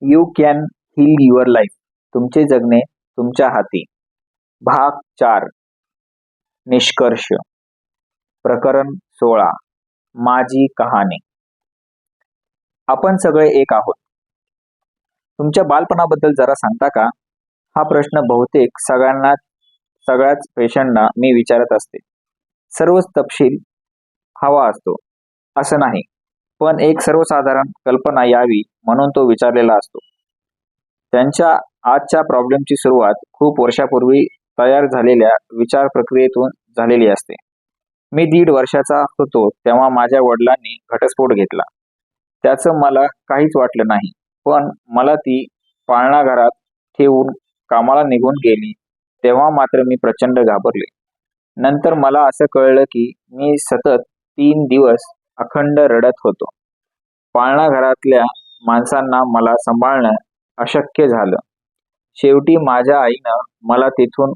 You can heal your life. तुमचे जगणे तुमच्या हाती. भाग 4. निष्कर्ष. प्रकरण 16. माझी कहाणी. आपण सगळे एक आहोत. तुमच्या बालपणाबद्दल जरा सांगता का? हा प्रश्न बहुतेक सगळ्याच पेशंटना मी विचारत असते. सर्वच तपशील हवा असतो असं नाही, पण एक सर्वसाधारण कल्पना यावी म्हणून तो विचारलेला असतो. त्यांच्या आजच्या प्रॉब्लेमची सुरुवात खूप वर्षापूर्वी तयार झालेल्या विचार प्रक्रियेतून झालेली असते. मी 1.5 वर्षाचा होतो तेव्हा माझ्या वडिलांनी घटस्फोट घेतला. त्याचं मला काहीच वाटलं नाही, पण मला ती पाळणाघरात ठेवून कामाला निघून गेली तेव्हा मात्र मी प्रचंड घाबरले. नंतर मला असं कळलं की मी सतत 3 दिवस अखंड रडत होतो. पाळणाघरातल्या माणसांना मला सांभाळणं अशक्य झालं. शेवटी माझ्या आईनं मला तिथून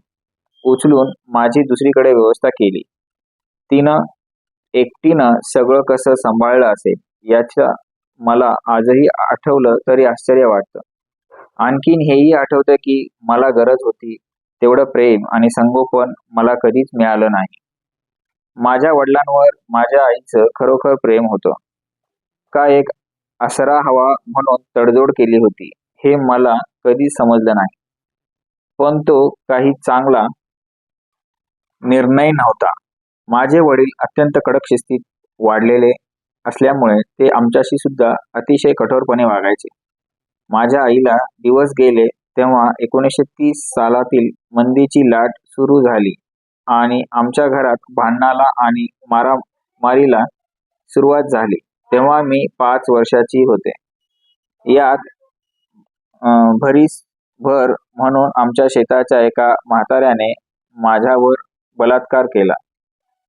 उचलून माझी दुसरीकडे व्यवस्था केली. तिनं एकटीनं सगळं कसं सांभाळलं असेल याचं मला आजही आठवलं तरी आश्चर्य वाटतं. आणखीन हेही आठवतं की मला गरज होती तेवढं प्रेम आणि संगोपन मला कधीच मिळालं नाही. माझ्या वडिलांवर माझ्या आईचं खरोखर प्रेम होतं का एक आसरा हवा म्हणून तडजोड केली होती हे मला कधीच समजलं नाही. पण तो काही चांगला निर्णय नव्हता. माझे वडील अत्यंत कडक शिस्तीत वाढलेले असल्यामुळे ते आमच्याशी सुद्धा अतिशय कठोरपणे वागायचे. माझ्या आईला दिवस गेले तेव्हा 1930 सालातील मंदीची लाट सुरू झाली आणि आमच्या घरात भांडणाला आणि मारामारीला सुरुवात झाली तेव्हा मी 5 वर्षाची होते. यात भरीसभर म्हणून आमच्या शेताच्या एका म्हाताऱ्याने माझ्यावर बलात्कार केला.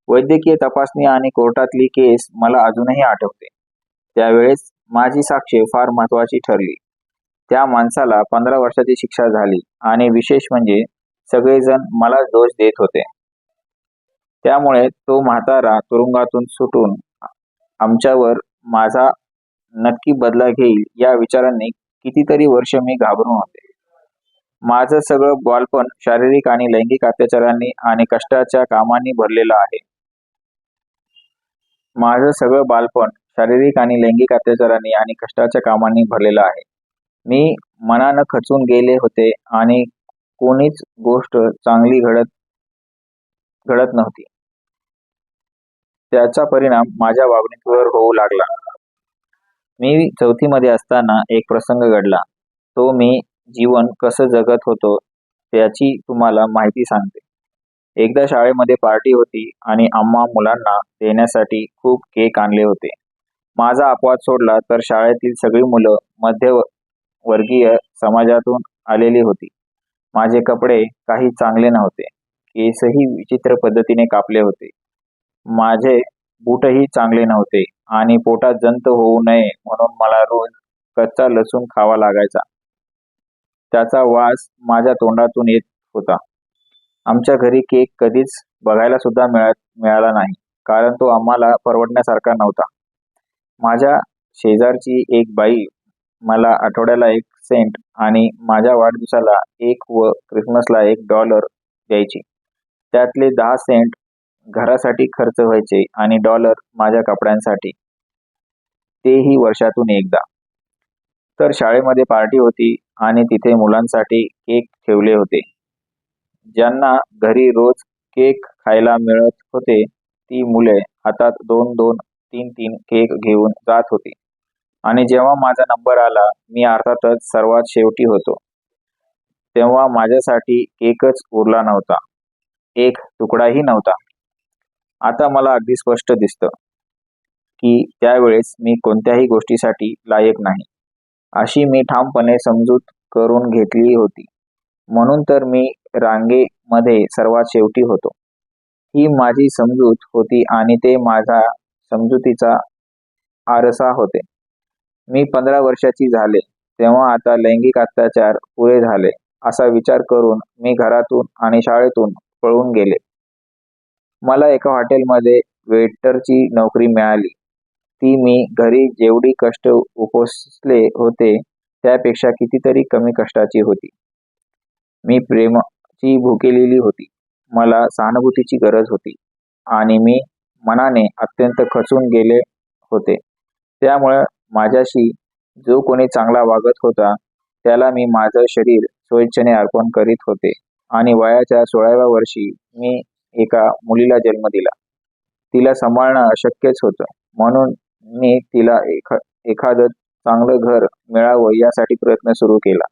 वैद्यकीय तपासणी आणि कोर्टातली केस मला अजूनही आठवते. त्यावेळेस माझी साक्ष फार महत्वाची ठरली. त्या माणसाला 15 वर्षाची शिक्षा झाली आणि विशेष म्हणजे सगळेजण मलाच दोष देत होते. त्यामुळे तो म्हातारा तुरुंगातून सुटून आमच्यावर माझा नक्की बदला घेईल या विचारांनी कितीतरी वर्ष मी घाबरून होते. माझं सगळं बालपण शारीरिक आणि लैंगिक अत्याचारांनी आणि कष्टाच्या कामांनी भरलेलं आहे. माझं सगळं बालपण शारीरिक आणि लैंगिक अत्याचारांनी आणि कष्टाच्या कामांनी भरलेलं आहे. मी मनानं खचून गेले होते आणि कोणीच गोष्ट चांगली घडत नव्हती. त्याचा परिणाम माझ्या वागणुकीवर होऊ लागला. मी 4थी मध्ये असताना एक प्रसंग घडला. तो मी जीवन कसं जगत होतो त्याची तुम्हाला माहिती सांगते. एकदा शाळेमध्ये पार्टी होती आणि आम्हा मुलांना देण्यासाठी खूप केक आणले होते. माझा अपवाद सोडला तर शाळेतील सगळी मुलं मध्यमवर्गीय समाजातून आलेली होती. माझे कपडे काही चांगले नव्हते. केसही विचित्र पद्धतीने कापले होते. माझे बूटही चांगले नव्हते आणि पोटात जंत होऊ नये म्हणून मला रोज कच्चा लसूण खावा लागायचा. त्याचा वास माझ्या तोंडातून येत होता. आमच्या घरी केक कधीच बघायला सुद्धा मिळाला नाही, कारण तो आम्हाला परवडण्यासारखा नव्हता. माझ्या शेजारची एक बाई मला आठवड्याला 1 सेंट आणि माझ्या वाढदिवसाला 1 व क्रिसमसला $1 द्यायची. त्यातले 10 सेंट घरासाठी खर्च व्हायचे आणि $1 माझ्या कपड्यांसाठी, तेही वर्षातून एकदा. तर शाळेमध्ये पार्टी होती आणि तिथे मुलांसाठी केक ठेवले होते. ज्यांना घरी रोज केक खायला मिळत होते ती मुले हातात 2-2, 3-3 केक घेऊन जात होती आणि जेव्हा माझा नंबर आला, मी अर्थातच सर्वात शेवटी होतो. तेव्हा माझ्यासाठी केकच उरला नव्हता, एक तुकडाही नव्हता. आता मला अगदी स्पष्ट दिसतं की त्यावेळेस मी कोणत्याही गोष्टीसाठी लायक नाही, अशी मी ठामपणे समजूत करून घेतली होती. म्हणून तर मी रांगेमध्ये सर्वात शेवटी होतो. ही माझी समजूत होती आणि ते माझ्या समजुतीचा आरसा होते. मी 15 वर्षाची झाले तेव्हा आता लैंगिक अत्याचार पुरे झाले असा विचार करून मी घरातून आणि शाळेतून पळून गेले. मला एका हॉटेलमध्ये वेटरची नोकरी मिळाली. ती मी घरी जेवढी कष्ट उपसले होते त्यापेक्षा कितीतरी कमी कष्टाची होती. मी प्रेमाची भुकेलेली होती. मला सहानुभूतीची गरज होती आणि मी मनाने अत्यंत खचून गेले होते. त्यामुळे माझ्याशी जो कोणी चांगला वागत होता त्याला मी माझं शरीर स्वेच्छेने अर्पण करीत होते आणि वयाच्या 16व्या वर्षी मी एका मुलीला जन्म दिला. तिला सांभाळणं अशक्यच होतं, म्हणून मी तिला एखादं चांगलं घर मिळावं यासाठी प्रयत्न सुरू केला.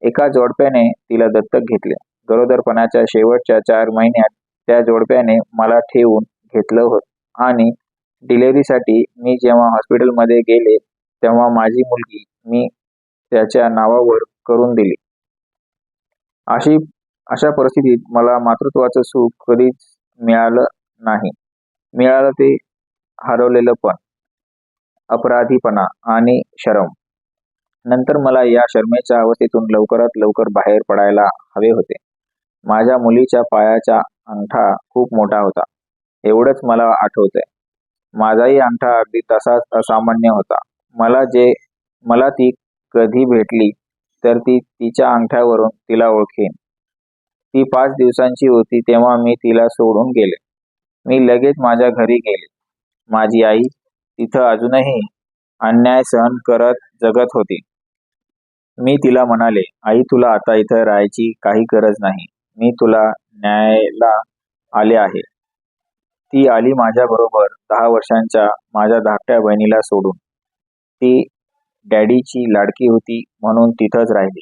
एका जोडप्याने तिला दत्तक घेतले. गरोदरपणाच्या शेवटच्या 4 महिन्यात त्या जोडप्याने मला ठेवून घेतलं होतं आणि डिलिव्हरीसाठी मी जेव्हा हॉस्पिटलमध्ये गेले तेव्हा माझी मुलगी मी त्याच्या नावावर करून दिली. अशा परिस्थितीत मला मातृत्वाचं सुख कधीच मिळालं नाही. मिळालं ते हरवलेलं पण, अपराधीपणा आणि शरम. नंतर मला या शरमेच्या अवस्थेतून लवकरात लवकर बाहेर पडायला हवे होते. माझ्या मुलीच्या पायाचा अंगठा खूप मोठा होता, एवढंच मला आठवतंय. माझाही अंगठा अगदी तसाच असामान्य होता. मला ती कधी भेटली तर तिच्या अंगठ्यावरून तिला ओळखेन. ती 5 दिवसांची होती तेव्हा मी तिला सोडून गेले. मी लगेच माझ्या घरी गेले. माझी आई तिथं अजूनही अन्याय सहन करत जगत होती. मी तिला म्हणाले, आई तुला आता इथं राहायची काही गरज नाही. मी तुला न्यायला आले आहे. ती आली माझ्याबरोबर 10 वर्षांच्या माझ्या धाकट्या बहिणीला सोडून. ती डॅडीची लाडकी होती म्हणून तिथंच राहिली.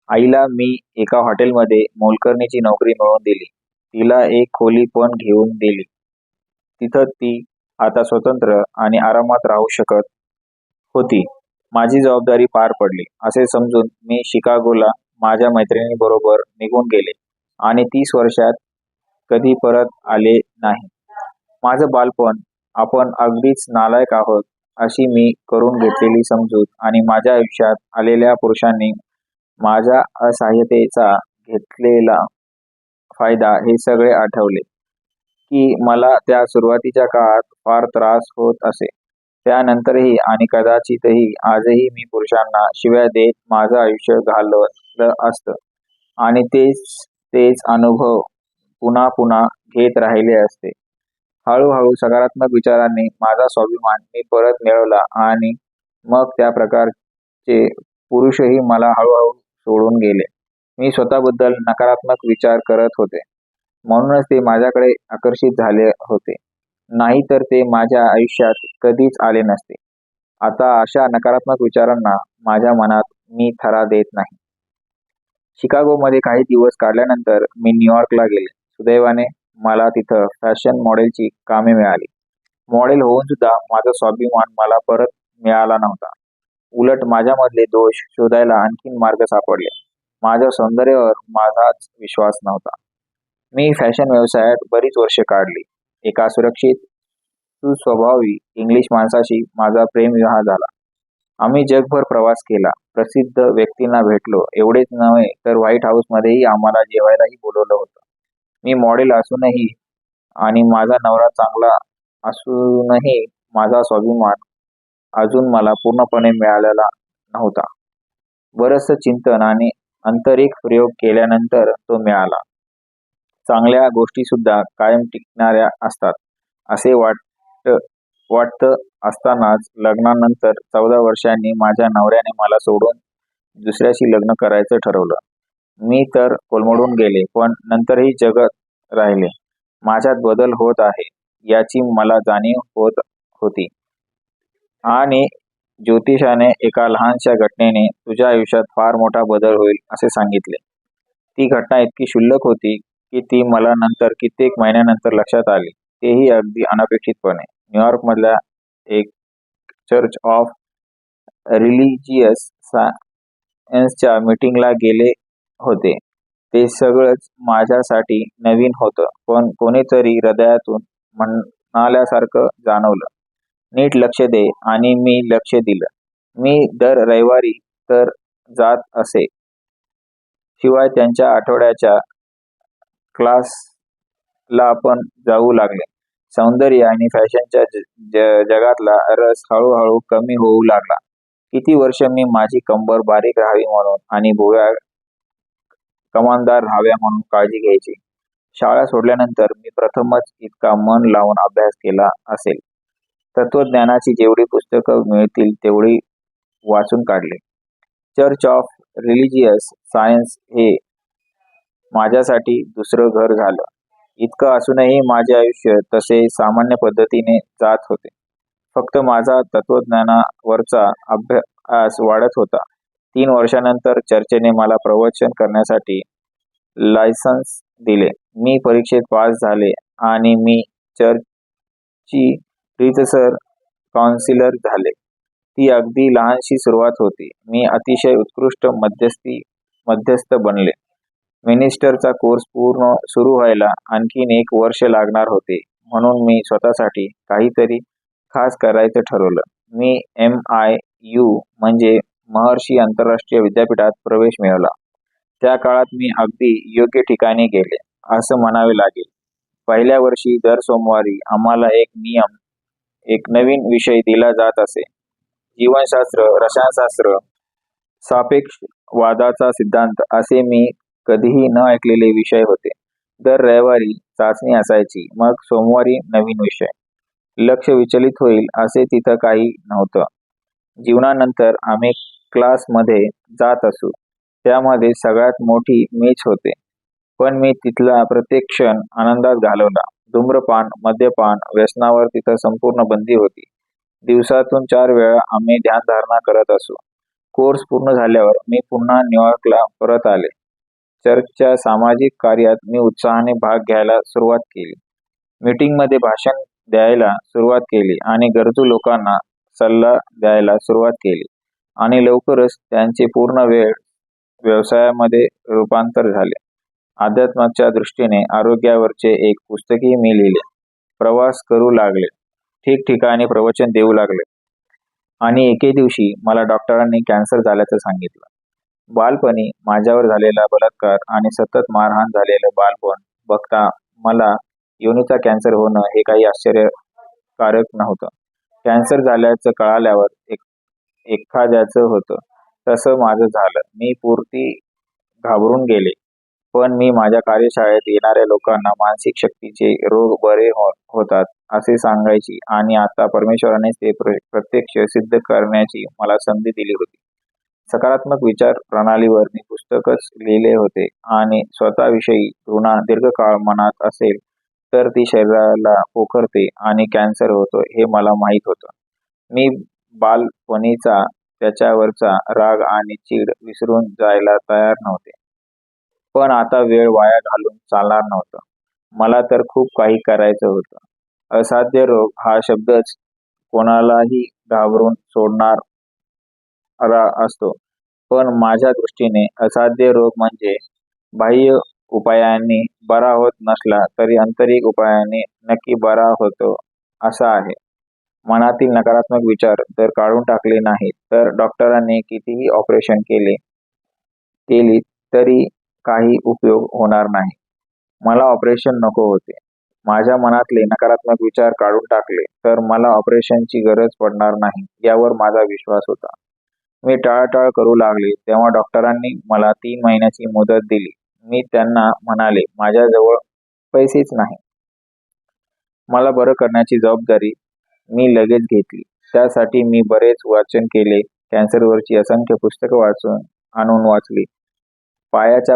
आईला मी एका हॉटेलमध्ये मोलकरणीची नोकरी मिळवून दिली. तिला एक खोली पण घेऊन दिली. तिथं ती आता स्वतंत्र आणि आरामात राहू शकत होती. माझी जबाबदारी पार पडली असे समजून मी शिकागोला माझ्या मैत्रिणीबरोबर निघून गेले आणि 30 वर्षात कधी परत आले नाही. माझं बालपण आपण अगदीच नालायक आहोत अशी मी करून घेतलेली समजूत आणि माझ्या आयुष्यात आलेल्या पुरुषांनी माझ्या असहाय्यतेचा घेतलेला फायदा हे सगळे आठवले की मला त्या सुरुवातीच्या काळात फार त्रास होत असे. त्यानंतरही आणि कदाचितही आजही मी पुरुषांना शिव्या देत माझं आयुष्य घालवलं असतं आणि तेच अनुभव पुन्हा पुन्हा घेत राहिले असते. हळूहळू सकारात्मक विचारांनी माझा स्वाभिमान मी परत मिळवला आणि मग त्या प्रकारचे पुरुषही मला हळूहळू सोडून गेले. मी स्वतःबद्दल नकारात्मक विचार करत होते, म्हणूनच ते माझ्याकडे आकर्षित झाले होते. नाहीतर ते माझ्या आयुष्यात कधीच आले नसते. आता अशा नकारात्मक विचारांना माझ्या मनात मी थारा देत नाही. शिकागोमध्ये काही दिवस काढल्यानंतर मी न्यूयॉर्कला गेले. सुदैवाने मला तिथं फॅशन मॉडेलची कामे मिळाली. मॉडेल होऊन सुद्धा माझा स्वाभिमान मला परत मिळाला नव्हता. उलट माझ्यामधले दोष शोधायला आणखीन मार्ग सापडले. माझ्या सौंदर्यावर माझाच विश्वास नव्हता. मी फॅशन व्यवसायात बरीच वर्षे काढली. एका सुरक्षित, सुस्वभावी इंग्लिश माणसाशी माझा प्रेमविवाह झाला. आम्ही जगभर प्रवास केला, प्रसिद्ध व्यक्तींना भेटलो. एवढेच नव्हे तर व्हाईट हाऊसमध्येही आम्हाला जेवायलाही बोलवलं होतं. मी मॉडेल असूनही आणि माझा नवरा चांगला असूनही माझा स्वाभिमान अजून मला पूर्णपणे मिळालेला नव्हता. बरंचसं चिंतन आणि आंतरिक प्रयोग केल्यानंतर तो मिळाला. चांगल्या गोष्टीसुद्धा कायम टिकणाऱ्या असतात असे वाटतं असतानाच लग्नानंतर 14 वर्षांनी माझ्या नवऱ्याने मला सोडून दुसऱ्याशी लग्न करायचं ठरवलं. मी तर कोलमडून गेले, पण नंतरही जगत राहिले. माझ्यात बदल होत आहे याची मला जाणीव होत होती आणि ज्योतिषाने एका लहानशा घटनेने तुझ्या आयुष्यात फार मोठा बदल होईल असे सांगितले. ती घटना इतकी क्षुल्लक होती की ती मला नंतर कित्येक महिन्यानंतर लक्षात आली, तेही अगदी अनपेक्षितपणे. न्यूयॉर्कमधल्या एक चर्च ऑफ रिलिजियस सायन्सच्या मीटिंगला गेले होते. ते सगळंच माझ्यासाठी नवीन होतं, पण कोणीतरी हृदयातून म्हणाल्यासारखं जाणवलं, नीट लक्ष दे. आणि मी लक्ष दिलं. मी दर रविवारी तर जात असे, शिवाय त्यांच्या आठवड्याच्या क्लासला पण जाऊ लागले. सौंदर्य आणि फॅशनच्या जगातला रस हळूहळू कमी होऊ लागला. किती वर्ष मी माझी कंबर बारीक राहावी म्हणून आणि भुवया कमानदार राहाव्या म्हणून काळजी घ्यायची. शाळा सोडल्यानंतर मी प्रथमच इतका मन लावून अभ्यास केला असेल. तत्वज्ञानाची जेवढी पुस्तकं मिळतील तेवढी वाचून काढले. चर्च ऑफ रिलिजियस सायन्स हे माझ्यासाठी दुसरं घर झालं. इतकं असूनही माझे आयुष्य तसे सामान्य पद्धतीने जात होते. फक्त माझा तत्वज्ञानावरचा अभ्यास वाढत होता. 3 वर्षानंतर चर्चेने मला प्रवचन करण्यासाठी लायसन्स दिले. मी परीक्षेत पास झाले आणि मी चर्चची रीतसर काउन्सिलर झाले. ती अगदी लहानशी सुरुवात होती. मी अतिशय उत्कृष्ट मध्यस्थ बनले. मिनिस्टरचा कोर्स पूर्ण सुरू व्हायला आणखीन 1 वर्ष लागणार होते, म्हणून मी स्वतःसाठी काहीतरी खास करायचं ठरवलं. मी MIU म्हणजे महर्षी आंतरराष्ट्रीय विद्यापीठात प्रवेश मिळवला. त्या काळात मी अगदी योग्य ठिकाणी गेले असं म्हणावे लागेल. पहिल्या वर्षी दर सोमवारी आम्हाला एक नवीन विषय दिला जात असे. जीवनशास्त्र, रसायनशास्त्र, सापेक्षवादाचा सिद्धांत असे मी कधीही न ऐकलेले विषय होते. दर रविवारी चाचणी असायची, मग सोमवारी नवीन विषय. लक्ष विचलित होईल असे तिथं काही नव्हतं. जीवनानंतर आम्ही क्लासमध्ये जात असू, त्यामध्ये सगळ्यात मोठी मीच होते. पण मी तिथला प्रत्येक क्षण आनंदात घालवला. धूम्रपान, मद्यपान, व्यसनावर तिथं संपूर्ण बंदी होती. दिवसातून 4 वेळा आम्ही ध्यानधारणा करत असू. कोर्स पूर्ण झाल्यावर मी पुन्हा न्यूयॉर्कला परत आले. चर्चच्या सामाजिक कार्यात मी उत्साहाने भाग घ्यायला सुरुवात केली. मीटिंगमध्ये भाषण द्यायला सुरुवात केली आणि गरजू लोकांना सल्ला द्यायला सुरुवात केली आणि लवकरच त्यांचे पूर्ण वेळ व्यवसायामध्ये रूपांतर झाले. अध्यात्माच्या दृष्टीने आरोग्यावरचे एक पुस्तकही मी लिहिले. प्रवास करू लागले. ठिकठिकाणी प्रवचन देऊ लागले आणि एके दिवशी मला डॉक्टरांनी कॅन्सर झाल्याचं सांगितलं. बालपणी माझ्यावर झालेला बलात्कार आणि सतत मारहाण झालेलं बालपण बघता मला योनीचा कॅन्सर होणं हे काही आश्चर्यकारक नव्हतं. कॅन्सर झाल्याचं कळाल्यावर एखाद्याचं होतं तसं माझं झालं. मी पुरती घाबरून गेले. पण मी माझ्या कार्यशाळेत येणाऱ्या लोकांना मानसिक शक्तीचे रोग बरे होतात असे सांगायची आणि आता परमेश्वरानेच ते प्रत्यक्ष सिद्ध करण्याची मला संधी दिली होती. सकारात्मक विचार प्रणालीवर मी पुस्तकच लिहिले होते आणि स्वतःविषयी घृणा दीर्घकाळ मनात असेल तर ती शरीराला पोखरते आणि कॅन्सर होतो हे मला माहीत होतं. मी बालपणीचा त्याच्यावरचा राग आणि चीड विसरून जायला तयार नव्हते. पण आता वेळ वाया घालून चालणार नव्हतं. मला तर खूप काही करायचं होतं. असाध्य रोग हा शब्दच कोणालाही घाबरून सोडणारा असतो. पण माझ्या दृष्टीने असाध्य रोग म्हणजे बाह्य उपायांनी बरा होत नसला तरी आंतरिक उपायांनी नक्की बरा होतो असा आहे. मनातील नकारात्मक विचार जर काढून टाकले नाहीत तर डॉक्टरांनी कितीही ऑपरेशन केली तरी काही उपयोग होणार नाही. मला ऑपरेशन नको होते. माझ्या मनातले नकारात्मक विचार काढून टाकले तर मला ऑपरेशनची गरज पडणार नाही यावर माझा विश्वास होता. मी टाळाटाळ करू लागले तेव्हा डॉक्टरांनी मला 3 महिन्याची मुदत दिली. मी त्यांना म्हणाले, माझ्याजवळ पैसेच नाही. मला बरं करण्याची जबाबदारी मी लगेच घेतली. त्यासाठी मी बरेच वाचन केले. कॅन्सरवरची असंख्य पुस्तकं आणून वाचली. पायाच्या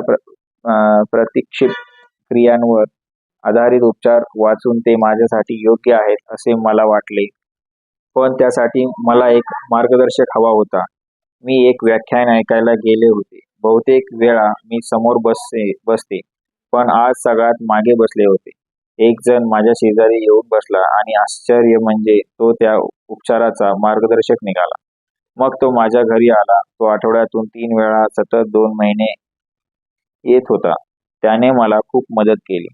प्रतिक्षेप क्रियांवर आधारित उपचार वाचून ते माझ्यासाठी योग्य आहेत असे मला वाटले. पण त्यासाठी मला एक मार्गदर्शक हवा होता. मी एक व्याख्यान ऐकायला गेले होते. बहुतेक वेळा मी समोर बसते पण आज सगळ्यात मागे बसले होते. एक जण माझ्या शेजारी येऊन बसला आणि आश्चर्य म्हणजे तो त्या उपचाराचा मार्गदर्शक निघाला. मग तो माझ्या घरी आला. तो आठवड्यातून 3 वेळा सतत 2 महिने येत होता. त्याने मला खूप मदत केली.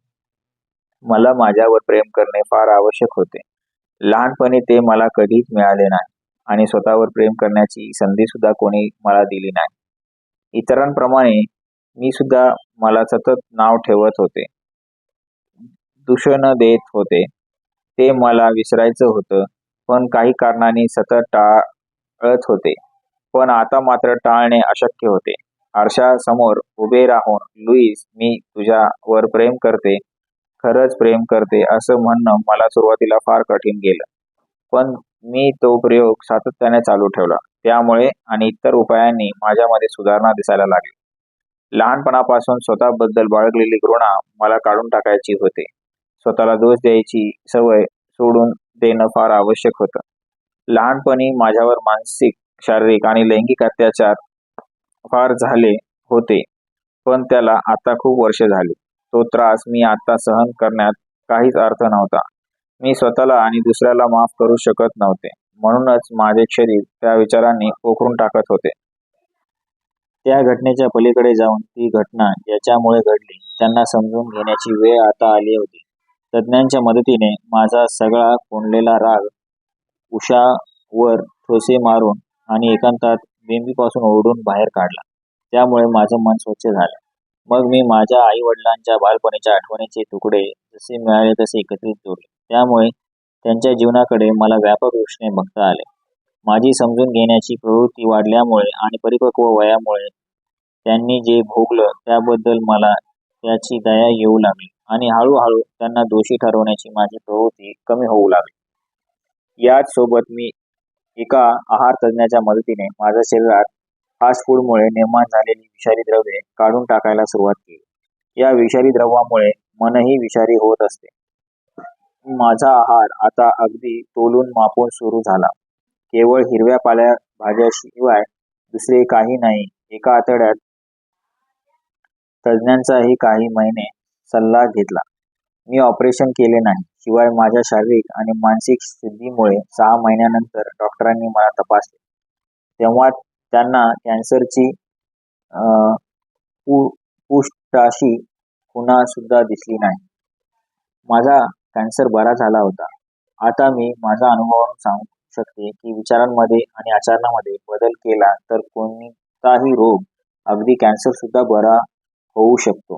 मला माझ्यावर प्रेम करणे फार आवश्यक होते. लहानपणी ते मला कधीच मिळाले नाही आणि स्वतःवर प्रेम करण्याची संधी सुद्धा कोणी मला दिली नाही. इतरांप्रमाणे मी सुद्धा मला सतत नाव ठेवत होते, दूषण देत होते. ते मला विसरायचं होतं पण काही कारणांनी सतत टाळत होते. पण आता मात्र टाळणे अशक्य होते. आरशासमोर उभे राहून लुईस, मी तुझ्यावर प्रेम करते, खरंच प्रेम करते असं म्हणणं मला सुरुवातीला फार कठीण गेलं. पण मी तो प्रयोग सातत्याने चालू ठेवला. त्यामुळे आणि इतर उपायांनी माझ्यामध्ये सुधारणा दिसायला लागली. लहानपणापासून स्वतःबद्दल बाळगलेली घृणा मला काढून टाकायची होते. स्वतःला दोष द्यायची सवय सोडून देणं फार आवश्यक होतं. लहानपणी माझ्यावर मानसिक, शारीरिक आणि लैंगिक अत्याचार फार झाले होते, पण त्याला आता खूप वर्षे झाली. तो त्रास मी आता सहन करण्यात काहीच अर्थ नव्हता. मी स्वतःला आणि दुसऱ्याला माफ करू शकत नव्हते. म्हणूनच माझे शरीर त्या विचारांनी पोखरून टाकत होते. त्या घटनेच्या पलीकडे जाऊन ती घटना ज्याच्यामुळे घडली त्यांना समजून घेण्याची वेळ आता आली होती. तज्ज्ञांच्या मदतीने माझा सगळा कोंडलेला राग उषावर ठोसे मारून आणि एकांतात बेंबीपासून ओढून बाहेर काढला. त्यामुळे माझं मन स्वच्छ झालं. मग मी माझ्या आई वडिलांच्या बालपणीच्या आठवणीचे तुकडे जसे मिळाले तसे एकत्रित जोडले. त्यामुळे त्यांच्या जीवनाकडे मला व्यापक दृष्टीने बघता आले. माझी समजून घेण्याची प्रवृत्ती वाढल्यामुळे आणि परिपक्व वयामुळे त्यांनी जे भोगलं त्याबद्दल मला त्याची दया येऊ लागली आणि हळूहळू त्यांना दोषी ठरवण्याची माझी प्रवृत्ती कमी होऊ लागली. याच सोबत मी एका आहार तज्ज्ञाच्या मदतीने माझ्या शरीरात फास्ट फूडमुळे निर्माण झालेली विषारी द्रव्ये काढून टाकायला सुरुवात केली. या विषारी द्रव्यामुळे मनही विषारी होत असते. माझा आहार आता अगदी तोलून मापून सुरू झाला. केवळ हिरव्या पाल्या भाज्याशिवाय दुसरे काही नाही. एका आठवड्यात तज्ज्ञांचाही काही महिने सल्ला घेतला. मी ऑपरेशन केले नाही. शिवाय माझ्या शारीरिक आणि मानसिक स्थितीमुळे 6 महिन्यानंतर डॉक्टरांनी मला तपासले. तेव्हा त्यांना कॅन्सरची पुष्टाशी खुणा सुद्धा दिसली नाही. माझा कॅन्सर बरा झाला होता. आता मी माझ्या अनुभवावरून सांगू शकते की विचारांमध्ये आणि आचरणामध्ये बदल केला तर कोणताही रोग, अगदी कॅन्सर सुद्धा बरा होऊ शकतो.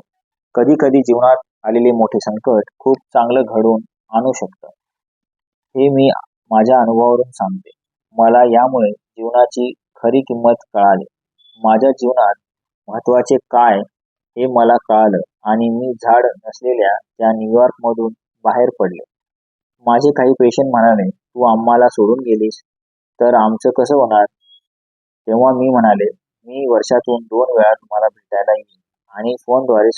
कधी कधी जीवनात आलेले मोठे संकट खूप चांगलं घडवून आणू शकतं. हे मी माझ्या अनुभवावरून सांगते. मला यामुळे जीवनाची खरी किंमत कळाली. माझ्या जीवनात महत्त्वाचे काय हे मला कळालं आणि मी झाड नसलेल्या त्या न्यूयॉर्कमधून बाहेर पडले. माझे काही पेशंट म्हणाले, तू आम्हाला सोडून गेलीस तर आमचं कसं होणार? तेव्हा मी म्हणाले, मी वर्षातून 2 वेळा तुम्हाला भेटायला येईन आणि फोनद्वारे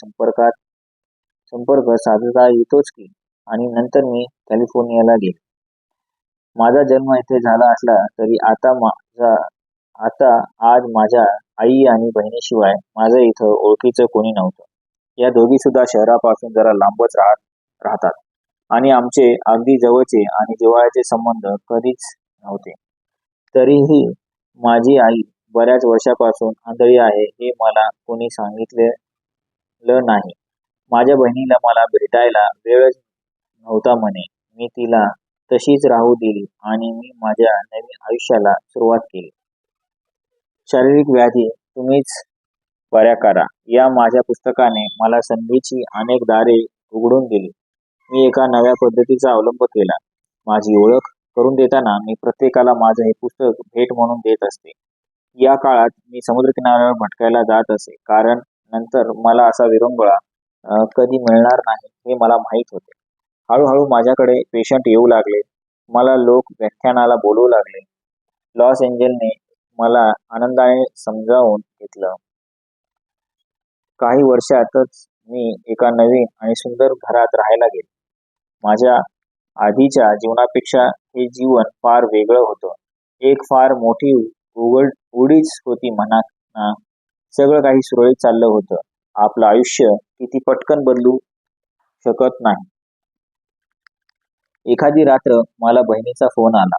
संपर्क साधता येतोच की. आणि नंतर मी कॅलिफोर्नियाला गेले. माझा जन्म इथे झाला असला तरी आता आज माझ्या आई आणि बहिणीशिवाय माझं इथं ओळखीचं कोणी नव्हतं. या दोघी सुद्धा शहरापासून जरा लांबच राहतात आणि आमचे अगदी जवळचे आणि जिव्हाळ्याचे संबंध कधीच नव्हते. तरीही माझी आई बऱ्याच वर्षापासून आंधळी आहे हे मला कोणी सांगितलेलं नाही. माझ्या बहिणीला मला भेटायला वेळच नव्हता म्हणे. मी तिला तशीच राहू दिली आणि मी माझ्या नवीन आयुष्याला सुरुवात केली. शारीरिक व्याधी तुम्हीच बऱ्या करा या माझ्या पुस्तकाने मला संधीची अनेक दारे उघडून दिली. मी एका नव्या पद्धतीचा अवलंब केला. माझी ओळख करून देताना मी प्रत्येकाला माझं हे पुस्तक भेट म्हणून देत असते. या काळात मी समुद्रकिनाऱ्यावर भटकायला जात असे, कारण नंतर मला असा विरंगुळा कधी मिळणार नाही हे मला माहीत होते. हळूहळू माझ्याकडे पेशंट येऊ लागले. मला लोक व्याख्यानाला बोलवू लागले. लॉस एंजलने मला आनंदाने समजावून घेतलं. काही वर्षातच मी एका नवीन आणि सुंदर घरात राहायला गेले. माझ्या आधीच्या जीवनापेक्षा हे जीवन फार वेगळं होतं. एक फार मोठी उडीच होती म्हणा ना. सगळं काही सुरळीत चाललं होतं. आपलं आयुष्य किती पटकन बदलू शकत नाही. एखादी रात्र मला बहिणीचा फोन आला.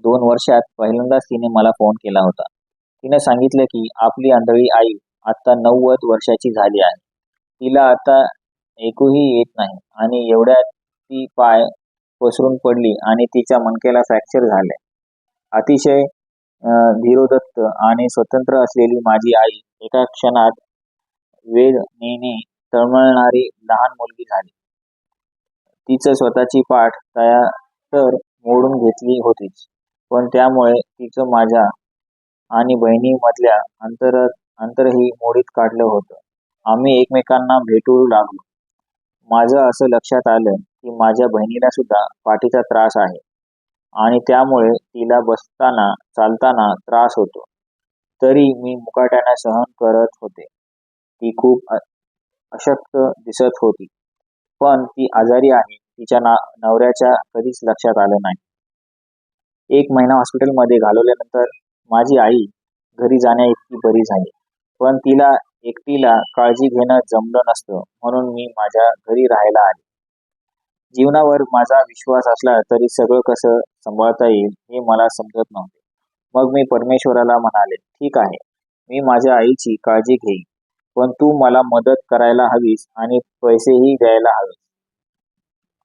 2 वर्षात पहिल्यांदाच तिने मला फोन केला होता. तिने सांगितलं की आपली आंधळी आई आता 90 वर्षाची झाली आहे. तिला आता ऐकूही येत नाही आणि एवढ्यात ती पाय पसरून पडली आणि तिच्या मणक्याला फ्रॅक्चर झाले. अतिशय धीरोदत्त आणि स्वतंत्र असलेली माझी आई एका क्षणात वेदनेने तळमळणारी लहान मुलगी झाली. तिचं स्वतःची पाठ तर मोडून घेतली होतीच, पण त्यामुळे तिचं माझ्या आणि बहिणीमधल्या अंतरही मोडीत काढलं होतं. आम्ही एकमेकांना भेटू लागलो. माझं असं लक्षात आलं की माझ्या बहिणीला सुद्धा पाठीचा त्रास आहे आणि त्यामुळे तिला बसताना चालताना त्रास होतो. तरी मी मुकाट्याने सहन करत होते. ती खूप अशक्त दिसत होती, पण ती आजारी आहे तिच्या नवऱ्याच्या कधीच लक्षात आलं नाही. 1 महिना हॉस्पिटलमध्ये घालवल्यानंतर माझी आई घरी जाण्याइतकी बरी झाली. पण तिला एकटीला काळजी घेणं जमलं नसतं, म्हणून मी माझ्या घरी राहायला आले. जीवनावर माझा विश्वास असला तरी सगळं कसं सांभाळता येईल हे मला समजत नव्हते. मग मी परमेश्वराला म्हणाले, ठीक आहे, मी माझ्या आईची काळजी घेईन, पण तू मला मदत करायला हवीस आणि पैसेही द्यायला हवे.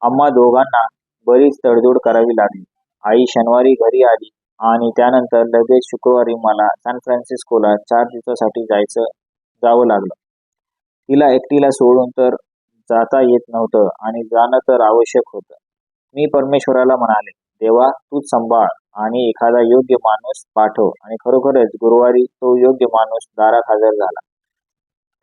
आम्हा दोघांना बरीच तडजोड करावी लागली. आई शनिवारी घरी आली आणि त्यानंतर लगेच शुक्रवारी मला सॅन फ्रान्सिस्कोला 4 दिवसासाठी जावं लागलं. तिला एकटीला सोडून तर जाता येत नव्हतं आणि जाणं तर आवश्यक होतं. मी परमेश्वराला म्हणाले, देवा तूच सांभाळ आणि एखादा योग्य माणूस पाठव. आणि खरोखरच गुरुवारी तो योग्य माणूस दारात हजर झाला.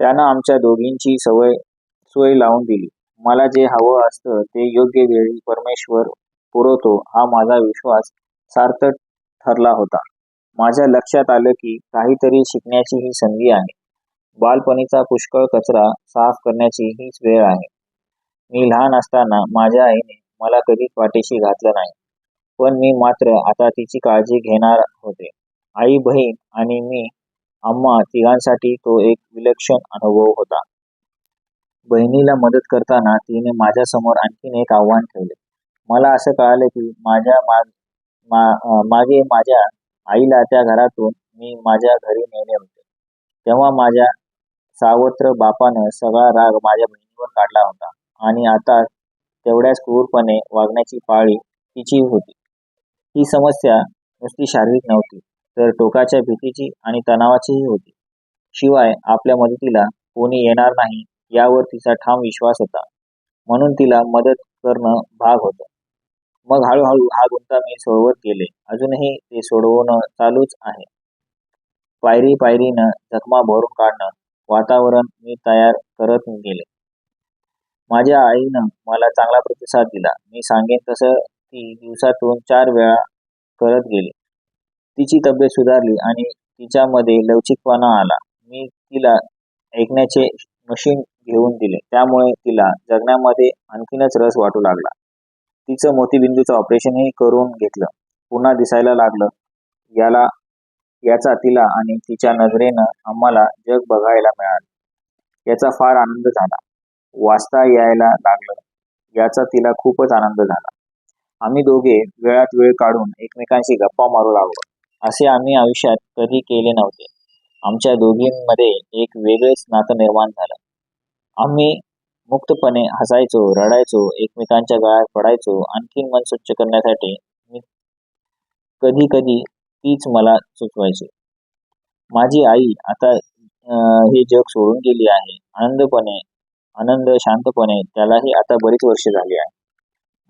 त्यानं आमच्या दोघींची सोय लावून दिली. मला जे हवं असतं ते योग्य वेळी परमेश्वर पुरवतो हा माझा विश्वास सार्थक ठरला होता. माझ्या लक्षात आलं की काहीतरी शिकण्याची ही संधी आहे. बालपणीचा पुष्कळ कचरा साफ करण्याची हीच वेळ आहे. मी लहान असताना माझ्या आईने मला कधीच पाठीशी घातलं नाही, पण मी मात्र आता तिची काळजी घेणार होते. आई, बहीण आणि मी, आम्हा तिघांसाठी तो एक विलक्षण अनुभव होता. बहिणीला मदत करताना तिने माझ्यासमोर आणखीन एक आव्हान ठेवले. मला असं कळालं की मागे माझ्या आईला त्या घरातून मी माझ्या घरी नेले होते. तेव्हा माझ्या सावत्र बापानं सगळा राग माझ्या बहिणीवर काढला होता आणि आता तेवढ्याच क्रूरपणे वागण्याची पाळी तिची होती. ही समस्या नुसती शारीरिक नव्हती, तर टोकाच्या भीतीची आणि तणावाचीही होती. शिवाय आपल्या मदतीला कोणी येणार नाही यावर तिचा ठाम विश्वास होता, म्हणून तिला मदत करणं भाग होतं. मग हळूहळू हा गुंता मी सोडवत गेले. अजूनही ते सोडवणं चालूच आहे. पायरी पायरीनं जखमा भरून काढणं वातावरण मी तयार करत गेले. माझ्या आईनं मला चांगला प्रतिसाद दिला. मी सांगेन तसं ती दिवसातून 4 वेळा करत गेली. तिची तब्येत सुधारली आणि तिच्यामध्ये लवचिकपणा आला. मी तिला ऐकण्याचे मशीन घेऊन दिले, त्यामुळे तिला जगण्यामध्ये आणखीनच रस वाटू लागला. तिचं मोतीबिंदूचं ऑपरेशनही करून घेतलं. पुन्हा दिसायला लागलं. याचा तिला आणि तिच्या नजरेनं आम्हाला जग बघायला मिळालं. याचा फार आनंद झाला. वाचता यायला लागलं याचा तिला खूपच आनंद झाला. आम्ही दोघे वेळात वेळ काढून एकमेकांशी गप्पा मारू लागलो. असे आम्ही आयुष्यात कधी केले नव्हते. आमच्या दोघींमध्ये एक वेगळेच नातं निर्माण झालं. आम्ही मुक्तपणे हसायचो, रडायचो, एकमेकांच्या गळ्यात पडायचो. आणखीन मन स्वच्छ करण्यासाठी मी कधी कधी तीच मला सुचवायची. माझी आई आता हे जग सोडून गेली आहे. आनंद शांतपणे त्यालाही आता बरीच वर्षे झाली आहे.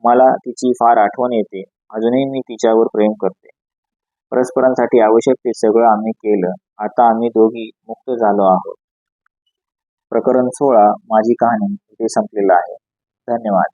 मला तिची फार आठवण येते. अजूनही मी तिच्यावर प्रेम करते. परस्परांसाठी आवश्यक ते सगळं आम्ही केलं. आता आम्ही दोघी मुक्त झालो आहोत. प्रकरण 16 माझी कहाणी इथे संपलेलं आहे. धन्यवाद.